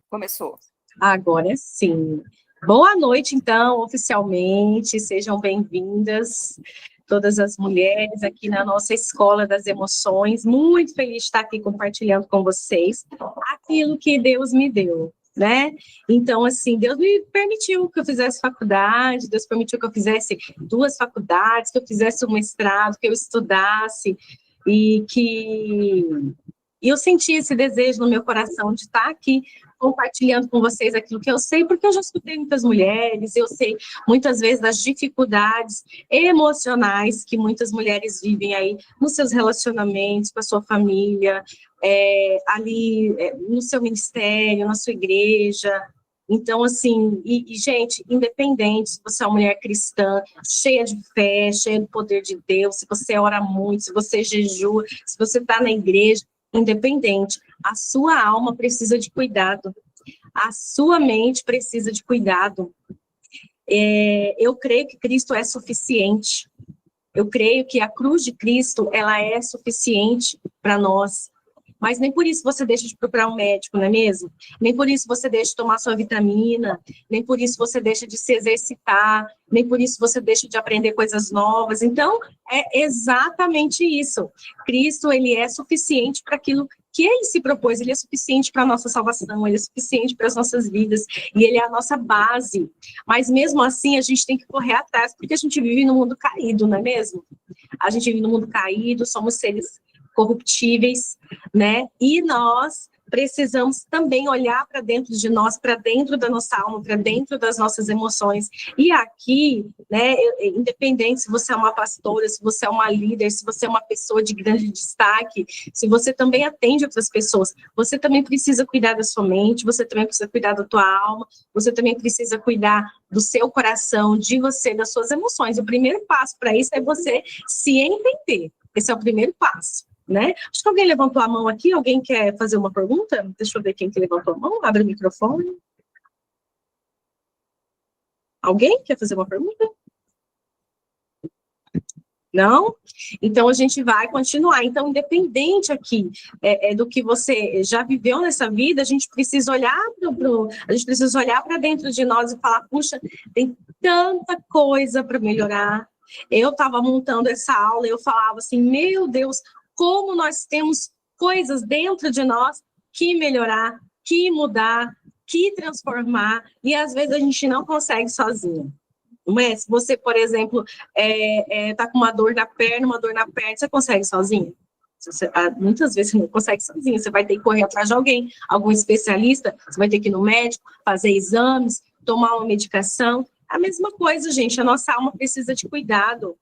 Começou. Agora sim. Boa noite, então, oficialmente. Sejam bem-vindas, todas as mulheres aqui na nossa Escola das Emoções. Muito feliz de estar aqui compartilhando com vocês aquilo que Deus me deu, né? Então, assim, Deus me permitiu que eu fizesse faculdade, Deus permitiu que eu fizesse 2 faculdades, que eu fizesse um mestrado, que eu estudasse e que eu senti esse desejo no meu coração de estar aqui compartilhando com vocês aquilo que eu sei, porque eu já escutei muitas mulheres, eu sei muitas vezes das dificuldades emocionais que muitas mulheres vivem aí nos seus relacionamentos, com a sua família, no seu ministério, na sua igreja. Então, assim, gente, independente se você é uma mulher cristã, cheia de fé, cheia do poder de Deus, se você ora muito, se você jejua, se você está na igreja, independente, a sua alma precisa de cuidado, a sua mente precisa de cuidado. Eu creio que Cristo é suficiente, eu creio que a cruz de Cristo, ela é suficiente para nós. Mas nem por isso você deixa de procurar um médico, não é mesmo? Nem por isso você deixa de tomar sua vitamina, nem por isso você deixa de se exercitar, nem por isso você deixa de aprender coisas novas. Então, é exatamente isso. Cristo, ele é suficiente para aquilo que ele se propôs, ele é suficiente para a nossa salvação, ele é suficiente para as nossas vidas, e ele é a nossa base. Mas mesmo assim, a gente tem que correr atrás, porque a gente vive num mundo caído, não é mesmo? A gente vive num mundo caído, somos seres corruptíveis, né? E nós precisamos também olhar para dentro de nós, para dentro da nossa alma, para dentro das nossas emoções. E aqui, né, independente se você é uma pastora, se você é uma líder, se você é uma pessoa de grande destaque, se você também atende outras pessoas, você também precisa cuidar da sua mente, você também precisa cuidar da tua alma, você também precisa cuidar do seu coração, de você, das suas emoções. O primeiro passo para isso é você se entender. Esse é o primeiro passo. Né? Acho que alguém levantou a mão aqui, alguém quer fazer uma pergunta? Deixa eu ver quem que levantou a mão, abre o microfone. Alguém quer fazer uma pergunta? Não? Então, a gente vai continuar. Então, independente aqui do que você já viveu nessa vida, a gente precisa olhar para dentro de nós e falar, puxa, tem tanta coisa para melhorar. Eu estava montando essa aula e eu falava assim, meu Deus, como nós temos coisas dentro de nós que melhorar, que mudar, que transformar, e às vezes a gente não consegue sozinho. Não é? Se você, por exemplo, tá com uma dor na perna, você consegue sozinho? Muitas vezes você não consegue sozinho, você vai ter que correr atrás de alguém, algum especialista, você vai ter que ir no médico, fazer exames, tomar uma medicação. A mesma coisa, gente, a nossa alma precisa de cuidado.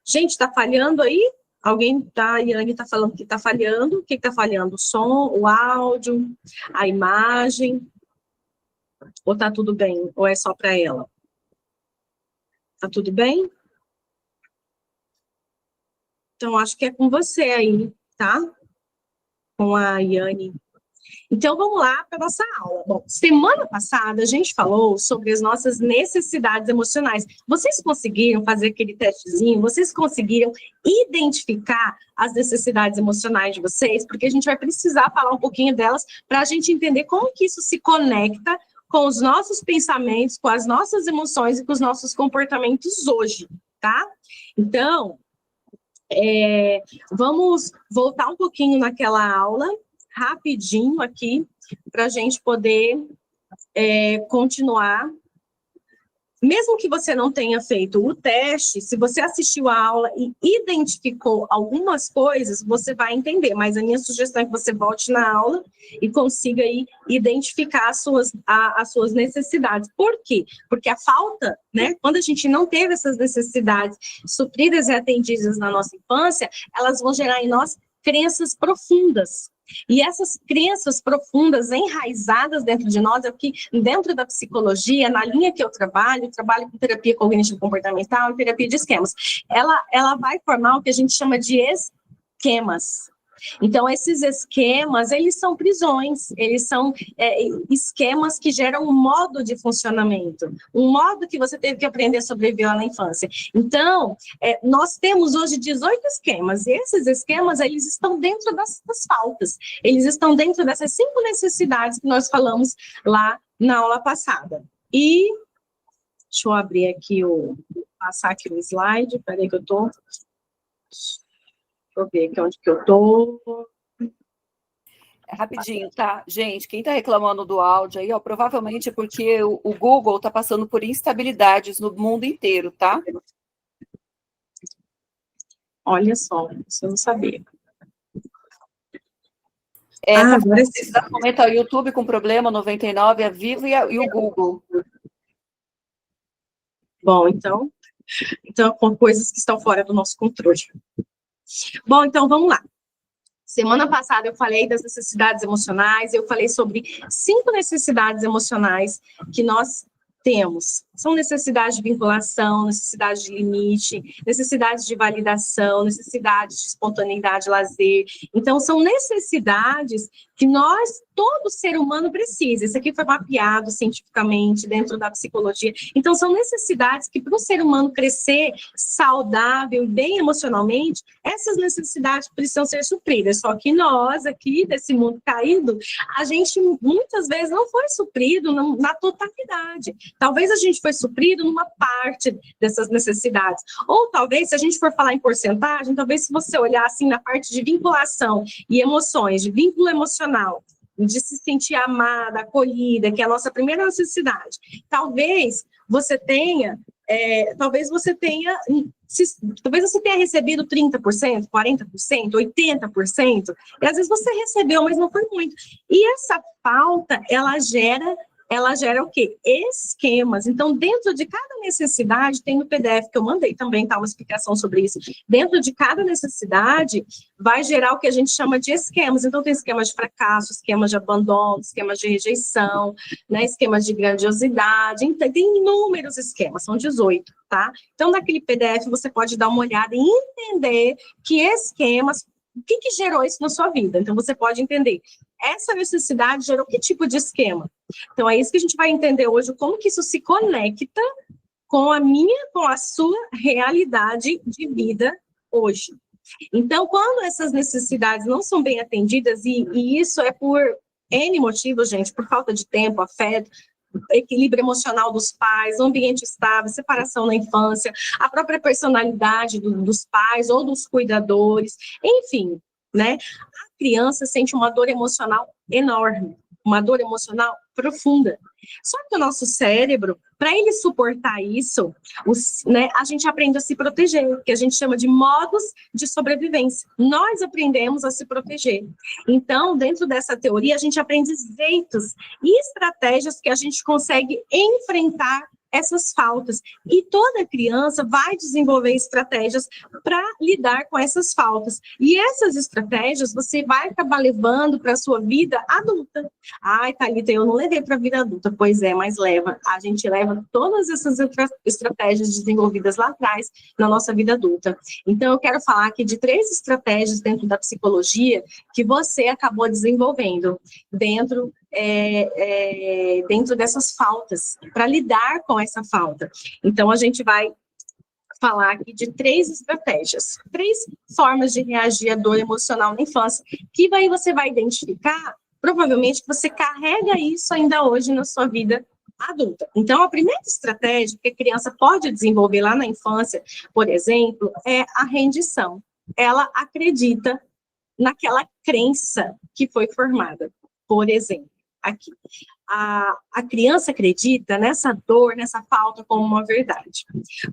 Gente, tá falhando aí? Alguém tá, a Yane tá falando que tá falhando. O que tá falhando? O som, o áudio, a imagem? Ou tá tudo bem? Ou é só para ela? Tá tudo bem? Então, acho que é com você aí, tá? Com a Yane. Então, vamos lá para a nossa aula. Bom, semana passada a gente falou sobre as nossas necessidades emocionais. Vocês conseguiram fazer aquele testezinho? Vocês conseguiram identificar as necessidades emocionais de vocês? Porque a gente vai precisar falar um pouquinho delas para a gente entender como que isso se conecta com os nossos pensamentos, com as nossas emoções e com os nossos comportamentos hoje, tá? Então, vamos voltar um pouquinho naquela aula, rapidinho aqui, para a gente poder continuar. Mesmo que você não tenha feito o teste, se você assistiu a aula e identificou algumas coisas, você vai entender, mas a minha sugestão é que você volte na aula e consiga aí identificar as suas necessidades. Por quê? Porque a falta, né, quando a gente não teve essas necessidades supridas e atendidas na nossa infância, elas vão gerar em nós crenças profundas. E essas crenças profundas, enraizadas dentro de nós, é o que, dentro da psicologia, na linha que eu trabalho com terapia cognitivo-comportamental e terapia de esquemas, ela vai formar o que a gente chama de esquemas. Então, esses esquemas, eles são prisões, eles são esquemas que geram um modo de funcionamento, um modo que você teve que aprender a sobreviver lá na infância. Então, nós temos hoje 18 esquemas, e esses esquemas, eles estão dentro das faltas, eles estão dentro dessas 5 necessidades que nós falamos lá na aula passada. E, deixa eu abrir aqui, passar aqui o slide, peraí que eu tô... Deixa eu ver aqui onde que eu tô. Rapidinho, tá? Gente, quem tá reclamando do áudio aí, ó, provavelmente é porque o Google tá passando por instabilidades no mundo inteiro, tá? Olha só, isso eu não sabia. Agora esse momento o YouTube com problema, 99, a Vivo e o Google. Bom, então, com coisas que estão fora do nosso controle. Bom, então vamos lá. Semana passada eu falei das necessidades emocionais, eu falei sobre 5 necessidades emocionais que nós temos. São necessidades de vinculação, necessidades de limite, necessidades de validação, necessidades de espontaneidade, lazer. Então, são necessidades que todo ser humano precisa. Isso aqui foi mapeado cientificamente dentro da psicologia. Então, são necessidades que, para o ser humano crescer saudável e bem emocionalmente, essas necessidades precisam ser supridas. Só que nós, aqui, desse mundo caído, a gente, muitas vezes, não foi suprido na totalidade. Talvez a gente foi suprido numa parte dessas necessidades. Ou talvez, se a gente for falar em porcentagem, talvez se você olhar assim na parte de vinculação e emoções, de vínculo emocional, de se sentir amada, acolhida, que é a nossa primeira necessidade. Talvez você tenha recebido 30%, 40%, 80%, e às vezes você recebeu, mas não foi muito. E essa falta, ela gera o quê? Esquemas. Então, dentro de cada necessidade, tem no PDF que eu mandei também, tá, uma explicação sobre isso. Dentro de cada necessidade, vai gerar o que a gente chama de esquemas. Então, tem esquemas de fracasso, esquemas de abandono, esquemas de rejeição, né, esquemas de grandiosidade. Então, tem inúmeros esquemas, são 18, tá? Então, naquele PDF, você pode dar uma olhada e entender que esquemas, o que gerou isso na sua vida. Então, você pode entender, essa necessidade gerou que tipo de esquema? Então, é isso que a gente vai entender hoje, como que isso se conecta com a sua realidade de vida hoje. Então, quando essas necessidades não são bem atendidas, e isso é por N motivos, gente, por falta de tempo, afeto, equilíbrio emocional dos pais, ambiente estável, separação na infância, a própria personalidade dos pais ou dos cuidadores, enfim, né? A criança sente uma dor emocional enorme, uma dor emocional profunda. Só que o nosso cérebro, para ele suportar isso, a gente aprende a se proteger, que a gente chama de modos de sobrevivência. Nós aprendemos a se proteger. Então, dentro dessa teoria, a gente aprende jeitos e estratégias que a gente consegue enfrentar essas faltas. E toda criança vai desenvolver estratégias para lidar com essas faltas. E essas estratégias você vai acabar levando para a sua vida adulta. Ai, Thalita, eu não levei para a vida adulta. Pois é, mas leva. A gente leva todas essas estratégias desenvolvidas lá atrás na nossa vida adulta. Então, eu quero falar aqui de 3 estratégias dentro da psicologia que você acabou desenvolvendo dentro dessas faltas, para lidar com essa falta. Então, a gente vai falar aqui de 3 estratégias, 3 formas de reagir à dor emocional na infância, que aí você vai identificar, provavelmente, que você carrega isso ainda hoje na sua vida adulta. Então, a primeira estratégia que a criança pode desenvolver lá na infância, por exemplo, é a rendição. Ela acredita naquela crença que foi formada. Por exemplo, aqui, a criança acredita nessa dor, nessa falta como uma verdade.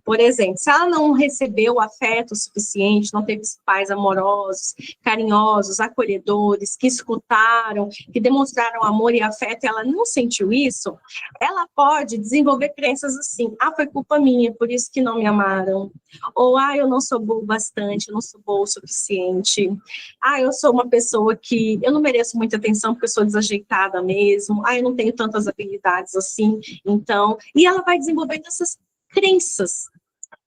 Por exemplo, se ela não recebeu afeto suficiente, não teve pais amorosos, carinhosos, acolhedores, que escutaram, que demonstraram amor e afeto, e ela não sentiu isso, ela pode desenvolver crenças assim: foi culpa minha, por isso que não me amaram. Ou, eu não sou boa o bastante, eu não sou boa o suficiente. Eu sou uma pessoa que eu não mereço muita atenção porque eu sou desajeitada mesmo. Eu não tenho tantas habilidades assim. Então, e ela vai desenvolvendo essas crenças,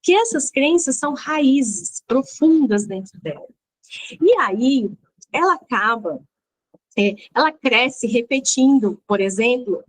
que essas crenças são raízes profundas dentro dela. E aí, ela acaba ela cresce repetindo, por exemplo,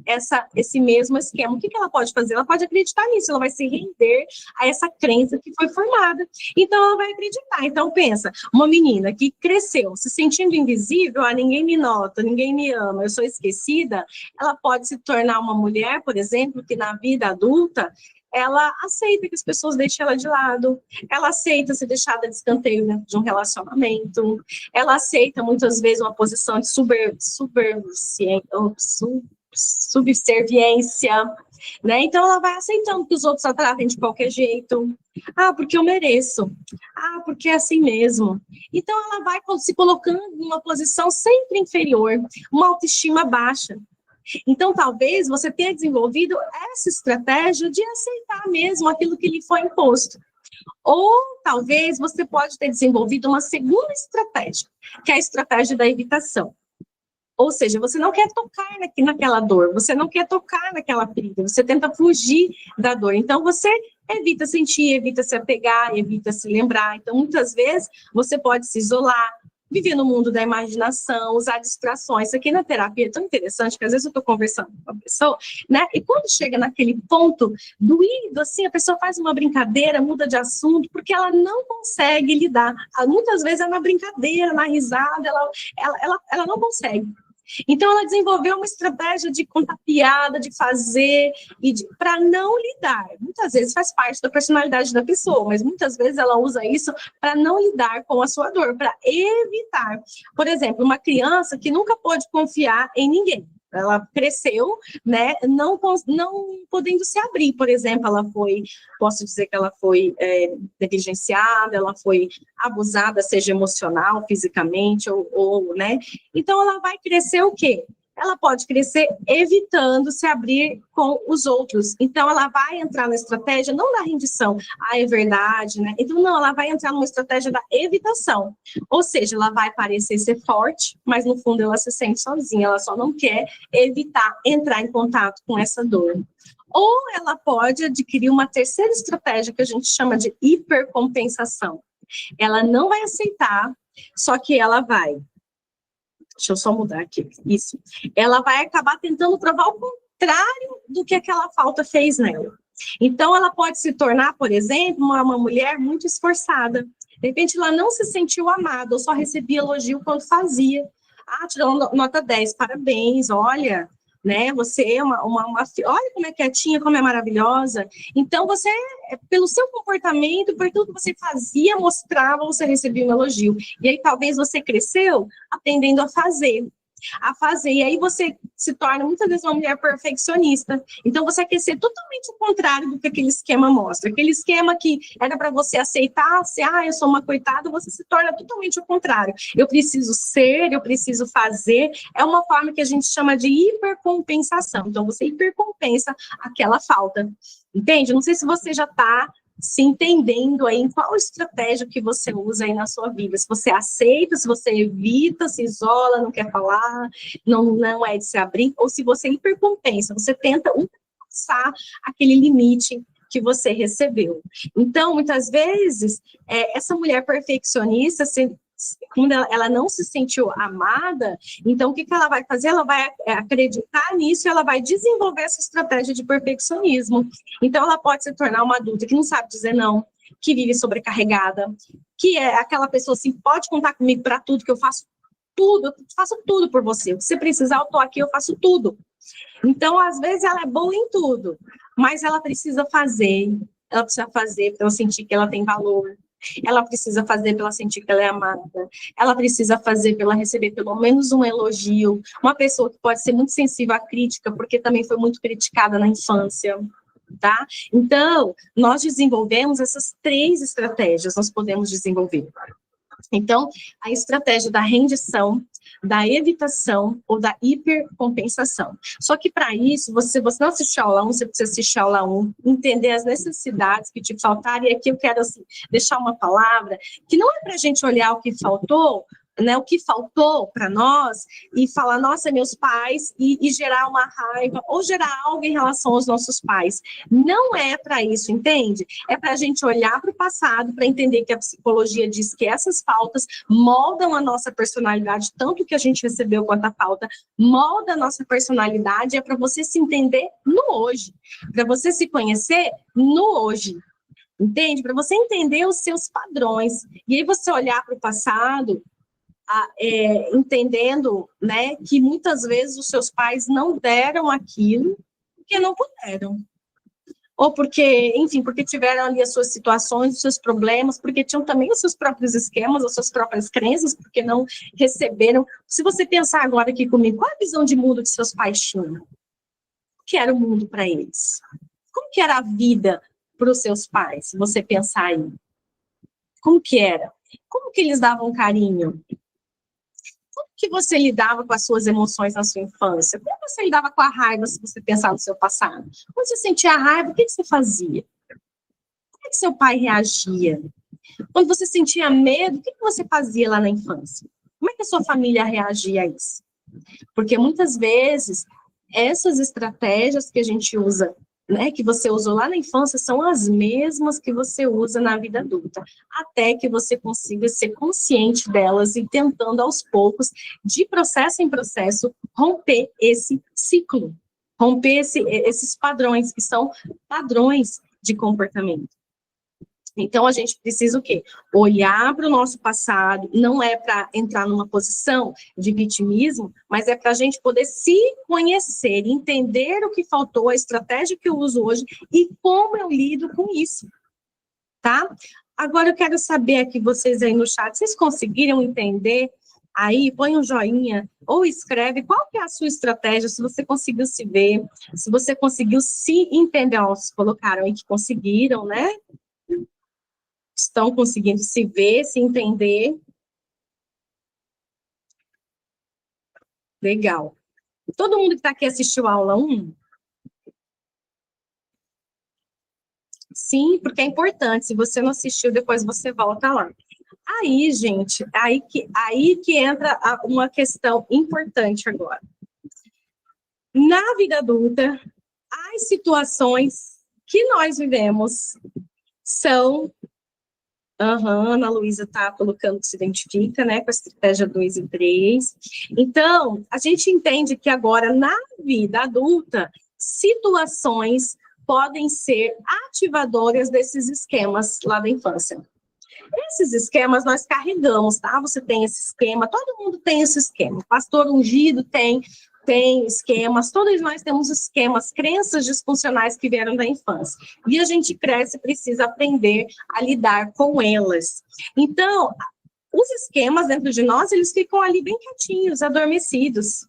esse mesmo esquema. O que ela pode fazer? Ela pode acreditar nisso, ela vai se render a essa crença que foi formada. Então, ela vai acreditar. Então, pensa, uma menina que cresceu se sentindo invisível, ninguém me nota, ninguém me ama, eu sou esquecida, ela pode se tornar uma mulher, por exemplo, que na vida adulta, ela aceita que as pessoas deixem ela de lado, ela aceita ser deixada de escanteio dentro de um relacionamento, ela aceita muitas vezes uma posição de subserviência, né? Então ela vai aceitando que os outros a tratem de qualquer jeito. Porque eu mereço. Porque é assim mesmo. Então ela vai se colocando numa posição sempre inferior, uma autoestima baixa. Então, talvez você tenha desenvolvido essa estratégia de aceitar mesmo aquilo que lhe foi imposto. Ou, talvez, você pode ter desenvolvido uma segunda estratégia, que é a estratégia da evitação. Ou seja, você não quer tocar naquela dor, você não quer tocar naquela ferida, você tenta fugir da dor. Então, você evita sentir, evita se apegar, evita se lembrar. Então, muitas vezes, você pode se isolar, viver no mundo da imaginação, usar distrações. Isso aqui na terapia é tão interessante, que às vezes eu estou conversando com a pessoa, né? E quando chega naquele ponto doído, assim, a pessoa faz uma brincadeira, muda de assunto, porque ela não consegue lidar. Muitas vezes é na brincadeira, na risada, ela não consegue. Então, ela desenvolveu uma estratégia de contar piada, de fazer, para não lidar. Muitas vezes faz parte da personalidade da pessoa, mas muitas vezes ela usa isso para não lidar com a sua dor, para evitar. Por exemplo, uma criança que nunca pôde confiar em ninguém. Ela cresceu, né, não podendo se abrir, por exemplo, posso dizer que ela foi negligenciada, ela foi abusada, seja emocional, fisicamente, né, então ela vai crescer o quê? Ela pode crescer evitando se abrir com os outros. Então, ela vai entrar na estratégia, não da rendição, é verdade, né? Então, não, ela vai entrar numa estratégia da evitação. Ou seja, ela vai parecer ser forte, mas no fundo ela se sente sozinha, ela só não quer evitar entrar em contato com essa dor. Ou ela pode adquirir uma terceira estratégia que a gente chama de hipercompensação. Ela não vai aceitar, só que ela vai... Deixa eu só mudar aqui, isso. Ela vai acabar tentando provar o contrário do que aquela falta fez nela. Então, ela pode se tornar, por exemplo, uma mulher muito esforçada. De repente, ela não se sentiu amada, ou só recebia elogio quando fazia. Tirou nota 10, parabéns, olha, né, você é olha como é quietinha, como é maravilhosa. Então, você, pelo seu comportamento, por tudo que você fazia, mostrava, você recebia um elogio. E aí, talvez você cresceu aprendendo a fazer. E aí você se torna muitas vezes uma mulher perfeccionista. Então você quer ser totalmente o contrário do que aquele esquema mostra. Aquele esquema que era para você aceitar, eu sou uma coitada, você se torna totalmente o contrário. Eu preciso ser, eu preciso fazer. É uma forma que a gente chama de hipercompensação. Então você hipercompensa aquela falta. Entende? Não sei se você já está se entendendo aí em qual estratégia que você usa aí na sua vida. Se você aceita, se você evita, se isola, não quer falar, não é de se abrir, ou se você hipercompensa, você tenta ultrapassar aquele limite que você recebeu. Então, muitas vezes, essa mulher perfeccionista, quando ela não se sentiu amada, então o que ela vai fazer? Ela vai acreditar nisso e ela vai desenvolver essa estratégia de perfeccionismo. Então ela pode se tornar uma adulta que não sabe dizer não, que vive sobrecarregada, que é aquela pessoa assim, pode contar comigo para tudo, que eu faço tudo por você. Se você precisar, eu tô aqui, eu faço tudo. Então, às vezes, ela é boa em tudo, mas ela precisa fazer para ela sentir que ela tem valor. Ela precisa fazer para ela sentir que ela é amada. Ela precisa fazer para ela receber pelo menos um elogio. Uma pessoa que pode ser muito sensível à crítica, porque também foi muito criticada na infância, tá? Então, nós desenvolvemos essas 3 estratégias, nós podemos desenvolver. Então, a estratégia da rendição, da evitação ou da hipercompensação. Só que para isso, você não assistiu a aula 1, você precisa assistir a aula 1, entender as necessidades que te faltaram, e aqui eu quero assim, deixar uma palavra, que não é para a gente olhar o que faltou, né, o que faltou para nós e falar, nossa, meus pais, e gerar uma raiva, ou gerar algo em relação aos nossos pais. Não é para isso, entende? É para a gente olhar para o passado, para entender que a psicologia diz que essas faltas moldam a nossa personalidade, tanto que a gente recebeu quanto a falta, molda a nossa personalidade, é para você se entender no hoje, para você se conhecer no hoje. Entende? Para você entender os seus padrões. E aí você olhar para o passado, entendendo, né, que muitas vezes os seus pais não deram aquilo porque não puderam. Ou porque, enfim, porque tiveram ali as suas situações, os seus problemas, porque tinham também os seus próprios esquemas, as suas próprias crenças, porque não receberam. Se você pensar agora aqui comigo, qual a visão de mundo que seus pais tinham? O que era o mundo para eles? Como que era a vida para os seus pais, se você pensar aí? Como que era? Como que eles davam carinho? Como que você lidava com as suas emoções na sua infância? Como você lidava com a raiva, se você pensar no seu passado? Quando você sentia raiva, o que você fazia? Como é que seu pai reagia? Quando você sentia medo, o que você fazia lá na infância? Como é que a sua família reagia a isso? Porque muitas vezes, essas estratégias que a gente usa, né, que você usou lá na infância, são as mesmas que você usa na vida adulta, até que você consiga ser consciente delas e tentando aos poucos, de processo em processo, romper esse ciclo, romper esses padrões, que são padrões de comportamento. Então, a gente precisa o quê? Olhar para o nosso passado, não é para entrar numa posição de vitimismo, mas é para a gente poder se conhecer, entender o que faltou, a estratégia que eu uso hoje e como eu lido com isso, tá? Agora, eu quero saber aqui, vocês aí no chat, vocês conseguiram entender? Aí, põe um joinha ou escreve qual que é a sua estratégia, se você conseguiu se ver, se você conseguiu se entender. Ó, vocês colocaram aí que conseguiram, né? Estão conseguindo se ver, se entender. Legal. Todo mundo que está aqui assistiu a aula 1? Sim, porque é importante. Se você não assistiu, depois você volta lá. Aí, gente, aí que entra uma questão importante agora. Na vida adulta, as situações que nós vivemos são... Ana Luísa está colocando que se identifica, né, com a estratégia 2 e 3. Então, a gente entende que agora, na vida adulta, situações podem ser ativadoras desses esquemas lá da infância. Esses esquemas nós carregamos, tá? Você tem esse esquema, todo mundo tem esse esquema. O pastor ungido tem esquemas, todos nós temos esquemas, crenças disfuncionais que vieram da infância. E a gente cresce e precisa aprender a lidar com elas. Então, os esquemas dentro de nós, eles ficam ali bem quietinhos, adormecidos,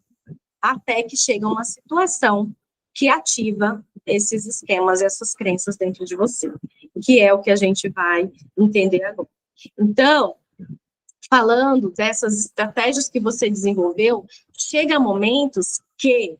até que chega uma situação que ativa esses esquemas, essas crenças dentro de você, que é o que a gente vai entender agora. Então, falando dessas estratégias que você desenvolveu, chega momentos que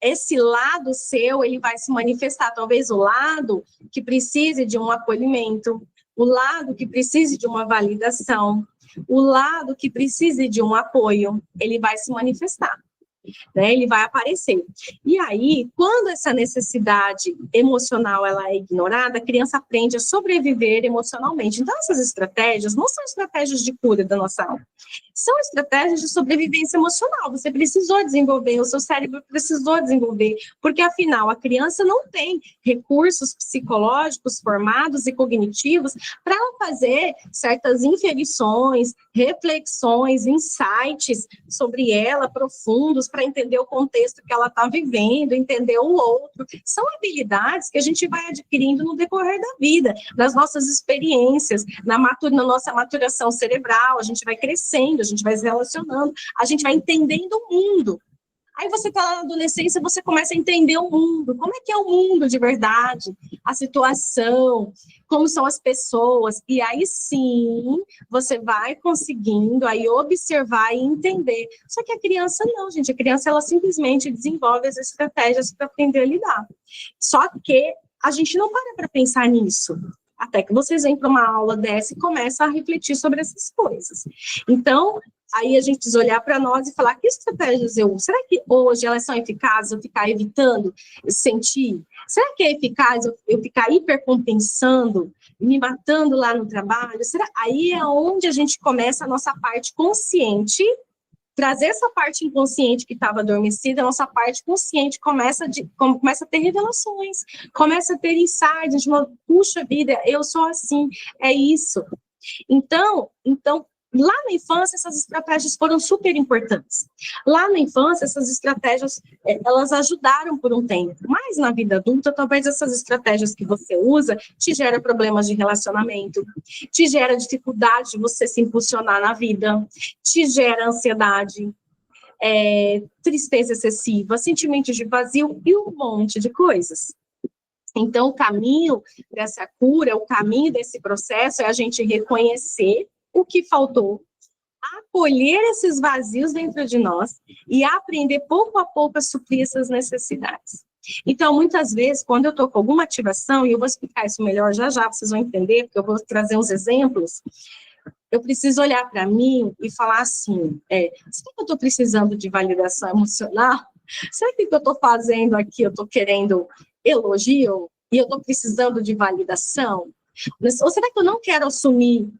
esse lado seu, ele vai se manifestar, talvez o lado que precise de um acolhimento, o lado que precise de uma validação, o lado que precise de um apoio, ele vai se manifestar. Né, ele vai aparecer. E aí, quando essa necessidade emocional ela é ignorada, a criança aprende a sobreviver emocionalmente. Então, essas estratégias não são estratégias de cura da nossa alma, são estratégias de sobrevivência emocional. Você precisou desenvolver, o seu cérebro precisou desenvolver, porque afinal, a criança não tem recursos psicológicos formados e cognitivos para fazer certas inferições, reflexões, insights sobre ela profundos, para entender o contexto que ela está vivendo, entender o outro. São habilidades que a gente vai adquirindo no decorrer da vida, nas nossas experiências, na nossa maturação cerebral, a gente vai crescendo, a gente vai se relacionando, a gente vai entendendo o mundo. Aí você está lá na adolescência, você começa a entender o mundo. Como é que é o mundo de verdade? A situação, como são as pessoas. E aí sim, você vai conseguindo aí observar e entender. Só que a criança não, gente. A criança, ela simplesmente desenvolve as estratégias para aprender a lidar. Só que a gente não para pensar nisso. Até que vocês vêm para uma aula dessa e começam a refletir sobre essas coisas. Então, aí a gente precisa olhar para nós e falar, que estratégias eu uso? Será que hoje elas são eficazes eu ficar evitando sentir? Será que é eficaz eu ficar hipercompensando, me matando lá no trabalho? Será? Aí é onde a gente começa a nossa parte consciente, trazer essa parte inconsciente que estava adormecida, a nossa parte consciente começa a ter revelações, começa a ter insights, de uma, puxa vida, eu sou assim, é isso. Então, lá na infância, essas estratégias foram super importantes. Lá na infância, essas estratégias, elas ajudaram por um tempo. Mas na vida adulta, talvez essas estratégias que você usa te geram problemas de relacionamento, te gera dificuldade de você se impulsionar na vida, te gera ansiedade, tristeza excessiva, sentimentos de vazio e um monte de coisas. Então, o caminho dessa cura, o caminho desse processo é a gente reconhecer o que faltou, acolher esses vazios dentro de nós e aprender pouco a pouco a suprir essas necessidades. Então, muitas vezes, quando eu estou com alguma ativação, e eu vou explicar isso melhor já, vocês vão entender, porque eu vou trazer uns exemplos, eu preciso olhar para mim e falar assim, será que eu estou precisando de validação emocional? Será que o que eu estou fazendo aqui, eu estou querendo elogio e eu estou precisando de validação? Ou será que eu não quero assumir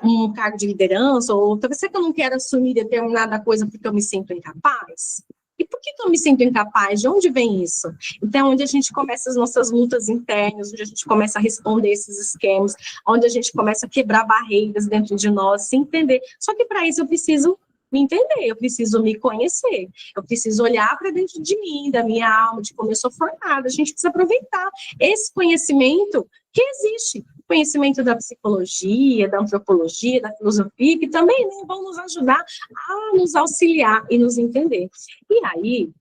um cargo de liderança, ou talvez será que eu não quero assumir determinada coisa porque eu me sinto incapaz? E por que eu me sinto incapaz? De onde vem isso? Então, onde a gente começa as nossas lutas internas, onde a gente começa a responder esses esquemas, onde a gente começa a quebrar barreiras dentro de nós, se entender. Só que para isso eu preciso me entender, eu preciso me conhecer, eu preciso olhar para dentro de mim, da minha alma, de como eu sou formada. A gente precisa aproveitar esse conhecimento que existe, conhecimento da psicologia, da antropologia, da filosofia, que também vão nos ajudar a nos auxiliar e nos entender. E aí,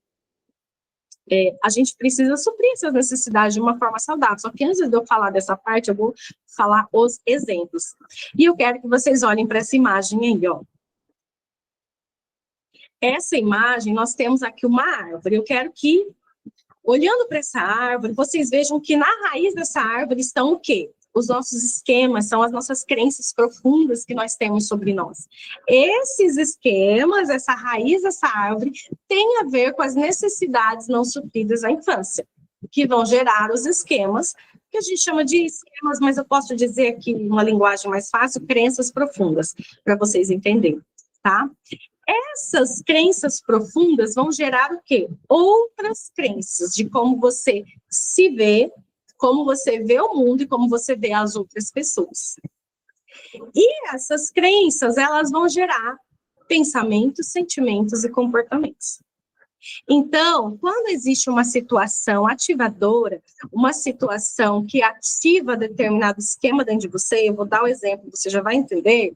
a gente precisa suprir essas necessidades de uma forma saudável. Só que antes de eu falar dessa parte, eu vou falar os exemplos. E eu quero que vocês olhem para essa imagem aí, ó. Essa imagem, nós temos aqui uma árvore. Eu quero que, olhando para essa árvore, vocês vejam que na raiz dessa árvore estão o quê? Os nossos esquemas, são as nossas crenças profundas que nós temos sobre nós. Esses esquemas, essa raiz dessa árvore, tem a ver com as necessidades não supridas da infância, que vão gerar os esquemas, que a gente chama de esquemas, mas eu posso dizer aqui, uma linguagem mais fácil, crenças profundas, para vocês entenderem, tá? Essas crenças profundas vão gerar o quê? Outras crenças de como você se vê, como você vê o mundo e como você vê as outras pessoas. E essas crenças, elas vão gerar pensamentos, sentimentos e comportamentos. Então, quando existe uma situação ativadora, uma situação que ativa determinado esquema dentro de você, eu vou dar um exemplo, você já vai entender.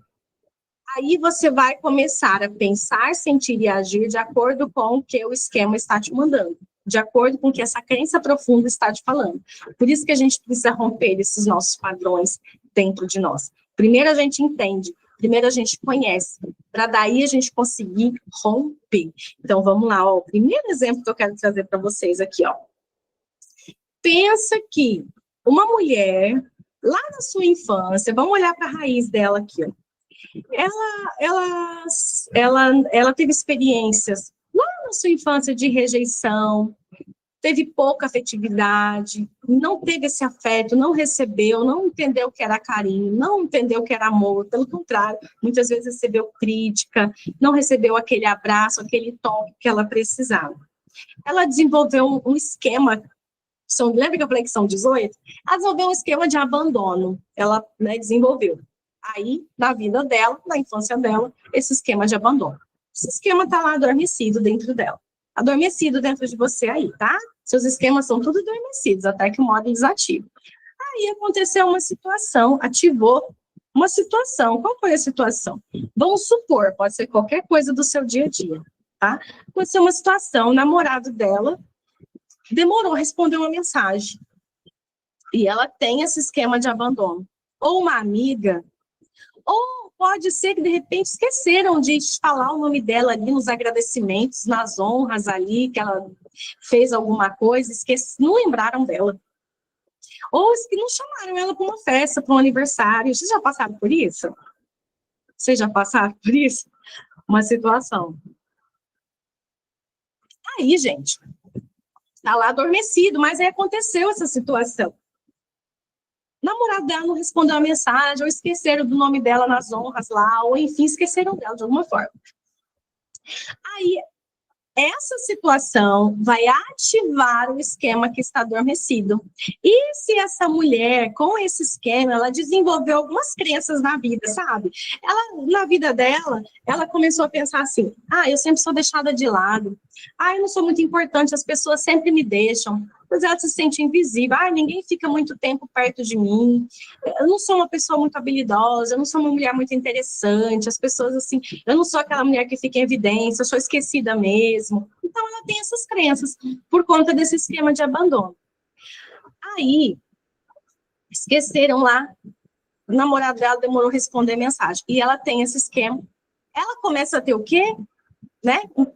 Aí você vai começar a pensar, sentir e agir de acordo com o que o esquema está te mandando, de acordo com o que essa crença profunda está te falando. Por isso que a gente precisa romper esses nossos padrões dentro de nós. Primeiro a gente entende, primeiro a gente conhece, para daí a gente conseguir romper. Então vamos lá, ó, o primeiro exemplo que eu quero trazer para vocês aqui, ó. Pensa que uma mulher, lá na sua infância, vamos olhar para a raiz dela aqui, ó. Ela teve experiências lá na sua infância de rejeição, teve pouca afetividade, não teve esse afeto, não recebeu, não entendeu o que era carinho, não entendeu o que era amor, pelo contrário, muitas vezes recebeu crítica, não recebeu aquele abraço, aquele toque que ela precisava. Ela desenvolveu um esquema, lembra que eu falei que são 18? Ela desenvolveu um esquema de abandono, ela desenvolveu. Aí, na vida dela, na infância dela, esse esquema de abandono. Esse esquema está lá adormecido dentro dela. Adormecido dentro de você aí, tá? Seus esquemas são tudo adormecidos, até que o modo desativa. Aí aconteceu uma situação, ativou uma situação. Qual foi a situação? Vamos supor, pode ser qualquer coisa do seu dia a dia, tá? Aconteceu uma situação, o namorado dela demorou a responder uma mensagem. E ela tem esse esquema de abandono. Ou uma amiga, ou pode ser que, de repente, esqueceram de falar o nome dela ali nos agradecimentos, nas honras ali, que ela fez alguma coisa, não lembraram dela. Ou que não chamaram ela para uma festa, para um aniversário. Vocês já passaram por isso? Vocês já passaram por isso? Uma situação. Aí, gente, tá lá adormecido, mas aí aconteceu essa situação. O namorado dela não respondeu a mensagem, ou esqueceram do nome dela nas honras lá, ou enfim, esqueceram dela de alguma forma. Aí, essa situação vai ativar o esquema que está adormecido. E se essa mulher, com esse esquema, ela desenvolveu algumas crenças na vida, sabe? Ela, na vida dela, ela começou a pensar assim, eu sempre sou deixada de lado. Eu não sou muito importante, as pessoas sempre me deixam. Pois ela se sente invisível. Ninguém fica muito tempo perto de mim. Eu não sou uma pessoa muito habilidosa, eu não sou uma mulher muito interessante. As pessoas, assim, eu não sou aquela mulher que fica em evidência, eu sou esquecida mesmo. Então, ela tem essas crenças por conta desse esquema de abandono. Aí, esqueceram lá, o namorado dela demorou a responder a mensagem. E ela tem esse esquema. Ela começa a ter o quê? Né? Eu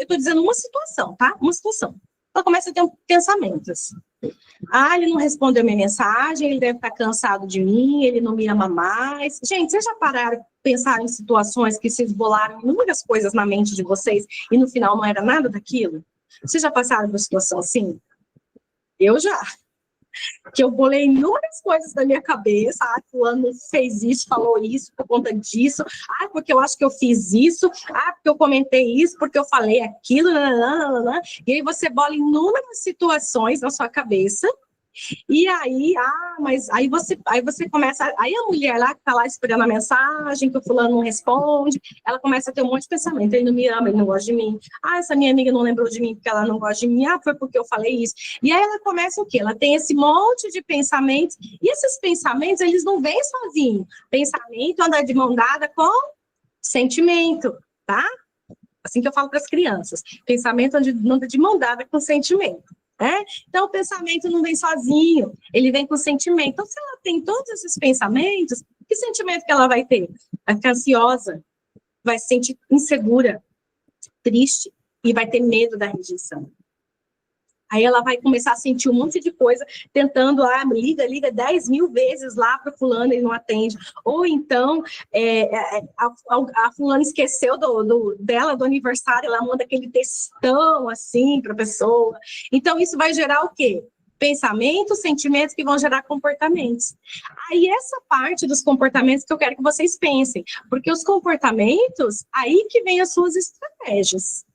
estou dizendo uma situação, tá? Uma situação. Ela começa a ter pensamentos. Ele não respondeu minha mensagem, ele deve estar cansado de mim, ele não me ama mais. Gente, vocês já pararam de pensar em situações que se esbolaram inúmeras coisas na mente de vocês e no final não era nada daquilo? Vocês já passaram por uma situação assim? Eu já. Que eu bolei inúmeras coisas na minha cabeça. Fulano fez isso, falou isso por conta disso. Porque eu acho que eu fiz isso. Porque eu comentei isso, porque eu falei aquilo. E aí você bola inúmeras situações na sua cabeça. E aí, mas aí você começa, aí a mulher lá que tá lá esperando a mensagem, que o fulano não responde, ela começa a ter um monte de pensamento, ele não me ama, ele não gosta de mim, essa minha amiga não lembrou de mim porque ela não gosta de mim, foi porque eu falei isso. E aí ela começa o quê? Ela tem esse monte de pensamentos, e esses pensamentos, eles não vêm sozinhos. Pensamento anda de mão dada com sentimento, tá? Assim que eu falo para as crianças, pensamento anda de mão dada com sentimento. Então, o pensamento não vem sozinho, ele vem com sentimento. Então, se ela tem todos esses pensamentos, que sentimento que ela vai ter? Vai ficar ansiosa, vai se sentir insegura, triste, e vai ter medo da rejeição. Aí ela vai começar a sentir um monte de coisa, tentando, liga 10 mil vezes lá para o fulano e não atende. Ou então, a fulana esqueceu dela, do aniversário, ela manda aquele textão, assim, para a pessoa. Então, isso vai gerar o quê? Pensamentos, sentimentos que vão gerar comportamentos. Aí, essa parte dos comportamentos que eu quero que vocês pensem, porque os comportamentos, aí que vem as suas estratégias.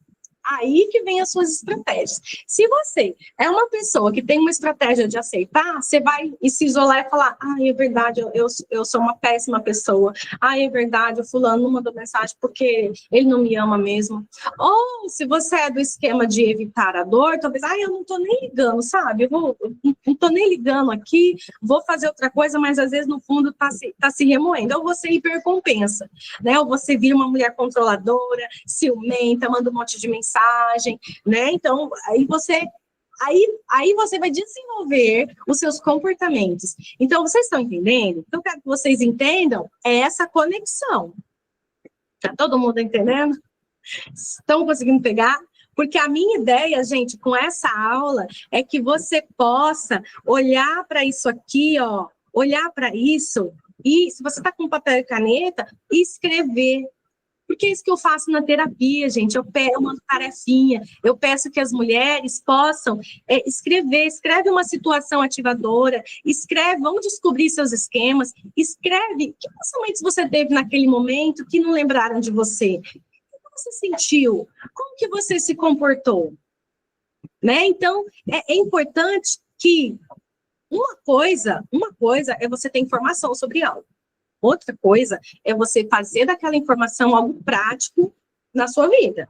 Aí que vem as suas estratégias. Se você é uma pessoa que tem uma estratégia de aceitar, você vai se isolar e falar, é verdade, eu sou uma péssima pessoa. É verdade, o fulano não mandou mensagem porque ele não me ama mesmo. Ou se você é do esquema de evitar a dor, talvez, eu não tô nem ligando, sabe? Eu não tô nem ligando aqui, vou fazer outra coisa, mas às vezes no fundo tá se remoendo. Ou você hipercompensa, né? Ou você vira uma mulher controladora, ciumenta, manda um monte de mensagem, né? Então, aí você vai desenvolver os seus comportamentos. Então, vocês estão entendendo? Então, eu quero que vocês entendam essa conexão. Tá todo mundo entendendo? Estão conseguindo pegar? Porque a minha ideia, gente, com essa aula, é que você possa olhar para isso aqui, olhar para isso, e se você está com papel e caneta, escrever. Porque é isso que eu faço na terapia, gente. Eu mando tarefinha, eu peço que as mulheres possam escreve uma situação ativadora, vamos descobrir seus esquemas, escreve que pensamentos você teve naquele momento que não lembraram de você. O que você sentiu? Como que você se comportou? Né? Então, é importante que uma coisa é você ter informação sobre algo. Outra coisa é você fazer daquela informação algo prático na sua vida.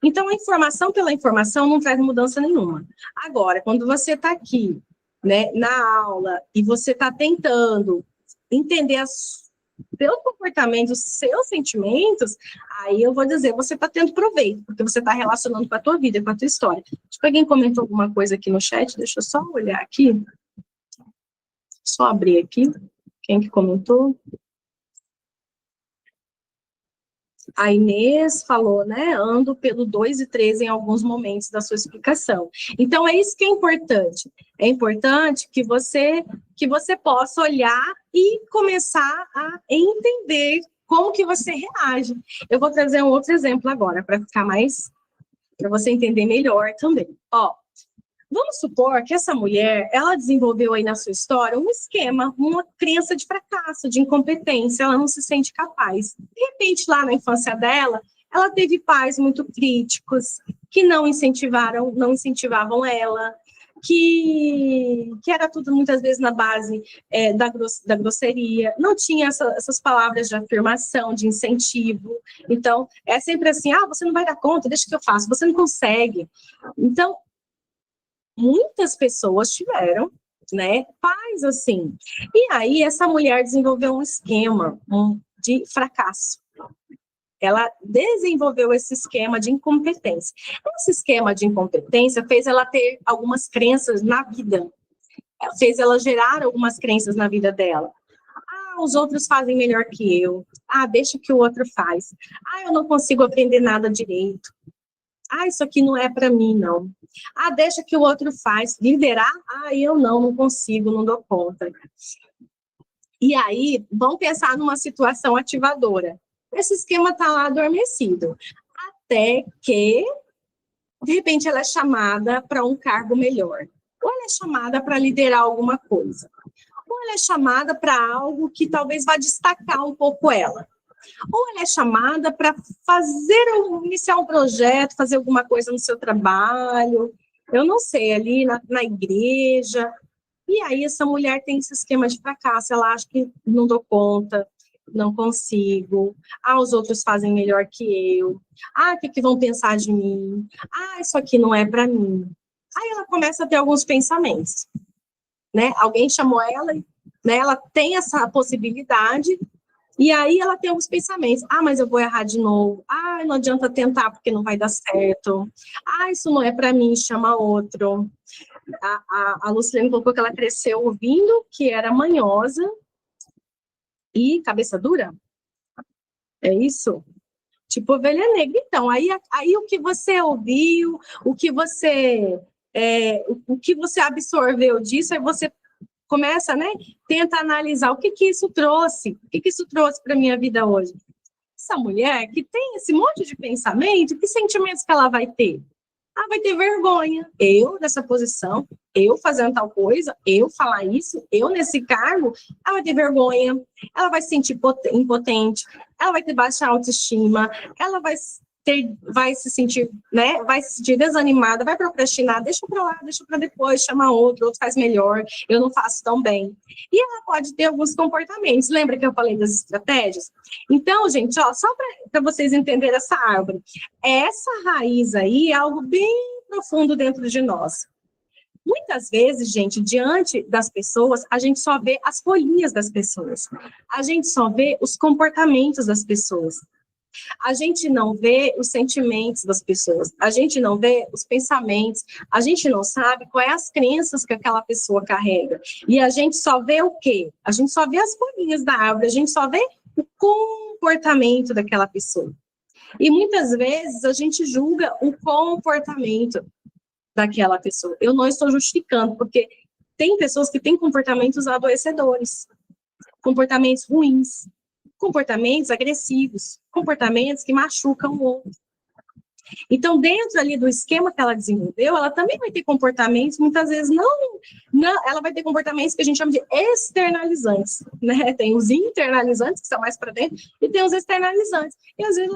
Então, a informação pela informação não traz mudança nenhuma. Agora, quando você está aqui, né, na aula, e você está tentando entender seus comportamentos, seus sentimentos, aí eu vou dizer, você está tendo proveito, porque você está relacionando com a tua vida, com a tua história. Acho que alguém comentou alguma coisa aqui no chat, deixa eu só olhar aqui. Só abrir aqui. Quem que comentou? A Inês falou, né? Ando pelo 2 e 3 em alguns momentos da sua explicação. Então, é isso que é importante. É importante que você possa olhar e começar a entender como que você reage. Eu vou trazer um outro exemplo agora, para ficar mais, para você entender melhor também. Ó, vamos supor que essa mulher, ela desenvolveu aí na sua história um esquema, uma crença de fracasso, de incompetência, ela não se sente capaz. De repente, lá na infância dela, ela teve pais muito críticos, que não incentivavam ela, que era tudo muitas vezes na base da grosseria, não tinha essas palavras de afirmação, de incentivo. Então, é sempre assim, você não vai dar conta, deixa que eu faço, você não consegue. Então, muitas pessoas tiveram, né, pais assim. E aí essa mulher desenvolveu um esquema de fracasso. Ela desenvolveu esse esquema de incompetência. Esse esquema de incompetência fez ela ter algumas crenças na vida. Fez ela gerar algumas crenças na vida dela. Os outros fazem melhor que eu. Deixa que o outro faz. Eu não consigo aprender nada direito. Isso aqui não é para mim, não. Deixa que o outro faz. Liderar? Eu não consigo, não dou conta. E aí, vamos pensar numa situação ativadora. Esse esquema está lá adormecido. Até que, de repente, ela é chamada para um cargo melhor. Ou ela é chamada para liderar alguma coisa. Ou ela é chamada para algo que talvez vá destacar um pouco ela. Ou ela é chamada para iniciar um projeto, fazer alguma coisa no seu trabalho, eu não sei, ali na igreja. E aí essa mulher tem esse esquema de fracasso, ela acha que não dou conta, não consigo, os outros fazem melhor que eu, o que vão pensar de mim? Isso aqui não é para mim. Aí ela começa a ter alguns pensamentos, né? Alguém chamou ela, né? Ela tem essa possibilidade. E aí ela tem alguns pensamentos. Mas eu vou errar de novo. Não adianta tentar porque não vai dar certo. Isso não é para mim, chama outro. A Lucilene colocou que ela cresceu ouvindo que era manhosa e cabeça dura. É isso? Tipo ovelha negra. Então, aí o que você ouviu, o que você absorveu disso, aí você começa, né? Tenta analisar o que isso trouxe, para a minha vida hoje. Essa mulher que tem esse monte de pensamento, que sentimentos que ela vai ter? Vai ter vergonha. Eu nessa posição, eu fazendo tal coisa, eu falar isso, eu nesse cargo, ela vai ter vergonha, ela vai se sentir impotente, ela vai ter baixa autoestima, ela vai se sentir, né, vai se sentir desanimada, vai procrastinar, deixa para lá, deixa para depois, chama outro faz melhor, eu não faço tão bem. E ela pode ter alguns comportamentos, lembra que eu falei das estratégias? Então, gente, só para vocês entenderem essa árvore, essa raiz aí é algo bem profundo dentro de nós. Muitas vezes, gente, diante das pessoas, a gente só vê as folhinhas das pessoas, a gente só vê os comportamentos das pessoas. A gente não vê os sentimentos das pessoas, a gente não vê os pensamentos, a gente não sabe quais as crenças que aquela pessoa carrega. E a gente só vê o quê? A gente só vê as folhinhas da árvore, a gente só vê o comportamento daquela pessoa. E muitas vezes a gente julga o comportamento daquela pessoa. Eu não estou justificando, porque tem pessoas que têm comportamentos adoecedores, comportamentos ruins, comportamentos agressivos, comportamentos que machucam o outro. Então, dentro ali do esquema que ela desenvolveu, ela também vai ter comportamentos, muitas vezes não ela vai ter comportamentos que a gente chama de externalizantes, né? Tem os internalizantes, que são mais para dentro, e tem os externalizantes. E às vezes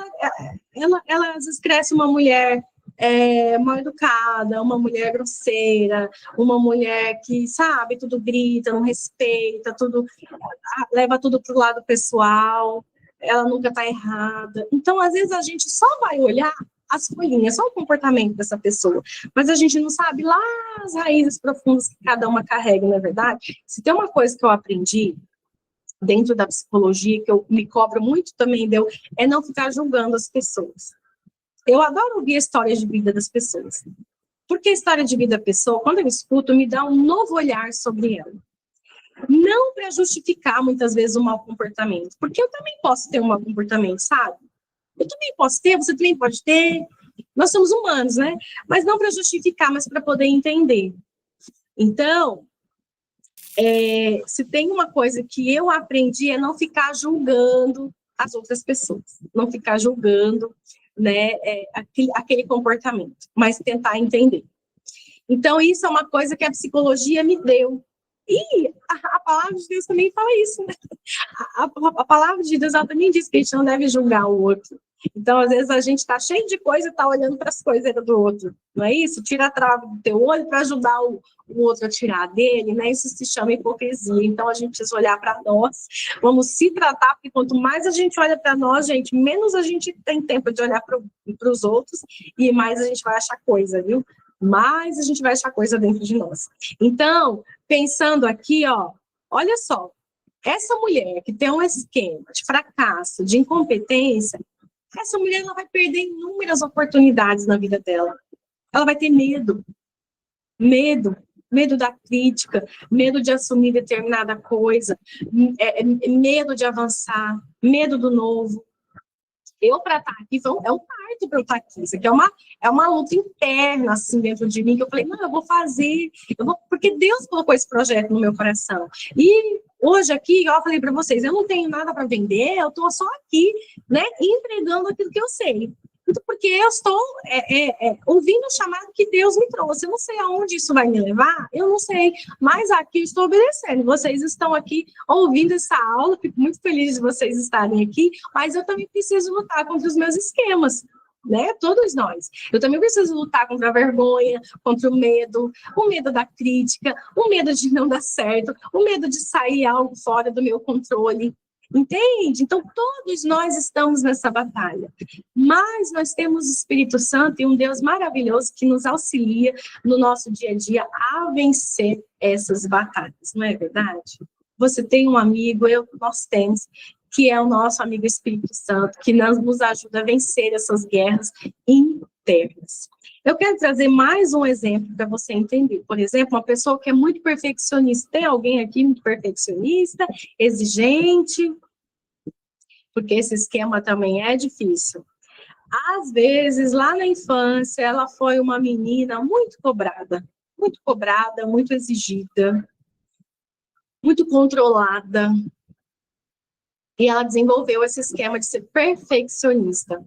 ela às vezes cresce uma mulher mal educada, uma mulher grosseira, uma mulher que, sabe, tudo grita, não respeita, leva tudo para o lado pessoal, ela nunca está errada. Então, às vezes, a gente só vai olhar as folhinhas, só o comportamento dessa pessoa, mas a gente não sabe lá as raízes profundas que cada uma carrega, não é verdade? Se tem uma coisa que eu aprendi dentro da psicologia, que eu me cobro muito também, é não ficar julgando as pessoas. Eu adoro ouvir a história de vida das pessoas. Porque a história de vida da pessoa, quando eu escuto, me dá um novo olhar sobre ela. Não para justificar, muitas vezes, o mau comportamento. Porque eu também posso ter um mau comportamento, sabe? Eu também posso ter, você também pode ter. Nós somos humanos, né? Mas não para justificar, mas para poder entender. Então, se tem uma coisa que eu aprendi é não ficar julgando as outras pessoas, não ficar julgando, né, aquele comportamento, mas tentar entender. Então, isso é uma coisa que a psicologia me deu. E a palavra de Deus também fala isso, né? A palavra de Deus ela também diz que a gente não deve julgar o outro. Então, às vezes, a gente está cheio de coisa e está olhando para as coisas do outro. Não é isso? Tira a trava do teu olho para ajudar o outro a tirar dele, né? Isso se chama hipocrisia. Então, a gente precisa olhar para nós. Vamos se tratar, porque quanto mais a gente olha para nós, gente, menos a gente tem tempo de olhar para os outros e mais a gente vai achar coisa, viu? Mais a gente vai achar coisa dentro de nós. Então, pensando aqui, ó, olha só, essa mulher que tem um esquema de fracasso, de incompetência, essa mulher ela vai perder inúmeras oportunidades na vida dela. Ela vai ter medo da crítica, medo de assumir determinada coisa, medo de avançar, medo do novo. Eu, para estar aqui, é um parto para eu estar aqui. Isso aqui é uma luta interna, assim, dentro de mim, que eu falei, não, eu vou fazer, porque Deus colocou esse projeto no meu coração. E hoje aqui, ó, eu falei para vocês, eu não tenho nada para vender, eu estou só aqui, né, entregando aquilo que eu sei. Então, porque eu estou ouvindo o chamado que Deus me trouxe. Eu não sei aonde isso vai me levar, eu não sei, mas aqui eu estou obedecendo. Vocês estão aqui ouvindo essa aula, fico muito feliz de vocês estarem aqui, mas eu também preciso lutar contra os meus esquemas, né? Todos nós. Eu também preciso lutar contra a vergonha, contra o medo da crítica, o medo de não dar certo, o medo de sair algo fora do meu controle. Entende? Então, todos nós estamos nessa batalha. Mas nós temos o Espírito Santo e um Deus maravilhoso que nos auxilia no nosso dia a dia a vencer essas batalhas, não é verdade? Você tem um amigo, nós temos, que é o nosso amigo Espírito Santo, que nos ajuda a vencer essas guerras internas. Eu quero trazer mais um exemplo para você entender. Por exemplo, uma pessoa que é muito perfeccionista. Tem alguém aqui muito perfeccionista, exigente? Porque esse esquema também é difícil. Às vezes, lá na infância, ela foi uma menina muito cobrada, muito exigida, muito controlada. E ela desenvolveu esse esquema de ser perfeccionista.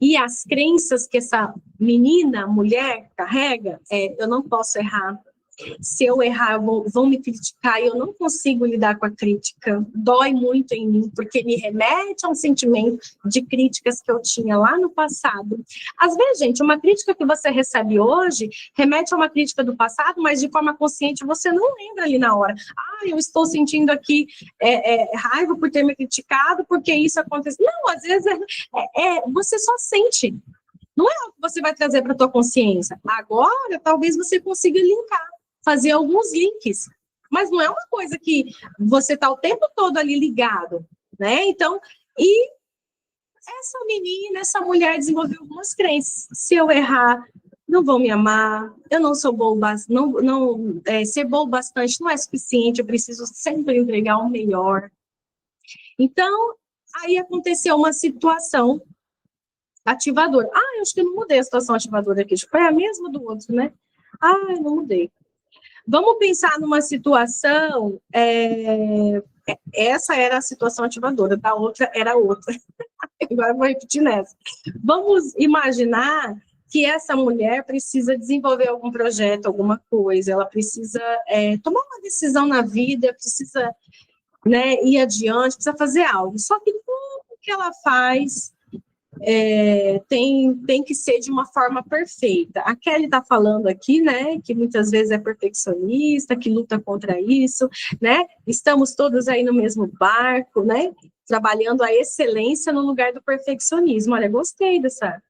E as crenças que essa menina, mulher, carrega, eu não posso errar. Se eu errar, vão me criticar e eu não consigo lidar com a crítica. Dói muito em mim, porque me remete a um sentimento de críticas que eu tinha lá no passado. Às vezes, gente, uma crítica que você recebe hoje remete a uma crítica do passado, mas de forma consciente você não lembra ali na hora. Eu estou sentindo aqui raiva por ter me criticado, porque isso aconteceu. Não, às vezes você só sente. Não é algo que você vai trazer para a tua consciência. Agora, talvez você consiga linkar, fazer alguns links. Mas não é uma coisa que você está o tempo todo ali ligado, né? Então, e essa menina, essa mulher desenvolveu algumas crenças. Se eu errar, não vão me amar, eu não sou boa, ser boa bastante não é suficiente, eu preciso sempre entregar o melhor. Então, aí aconteceu uma situação ativadora. Eu acho que eu não mudei a situação ativadora aqui, foi a mesma do outro, né? Eu não mudei. Vamos pensar numa situação, essa era a situação ativadora, da outra era outra. Agora eu vou repetir nessa. Vamos imaginar que essa mulher precisa desenvolver algum projeto, alguma coisa, ela precisa tomar uma decisão na vida, precisa, né, ir adiante, precisa fazer algo. Só que tudo que ela faz tem que ser de uma forma perfeita. A Kelly está falando aqui, né, que muitas vezes é perfeccionista, que luta contra isso, né? Estamos todos aí no mesmo barco, né? Trabalhando a excelência no lugar do perfeccionismo. Olha, gostei dessa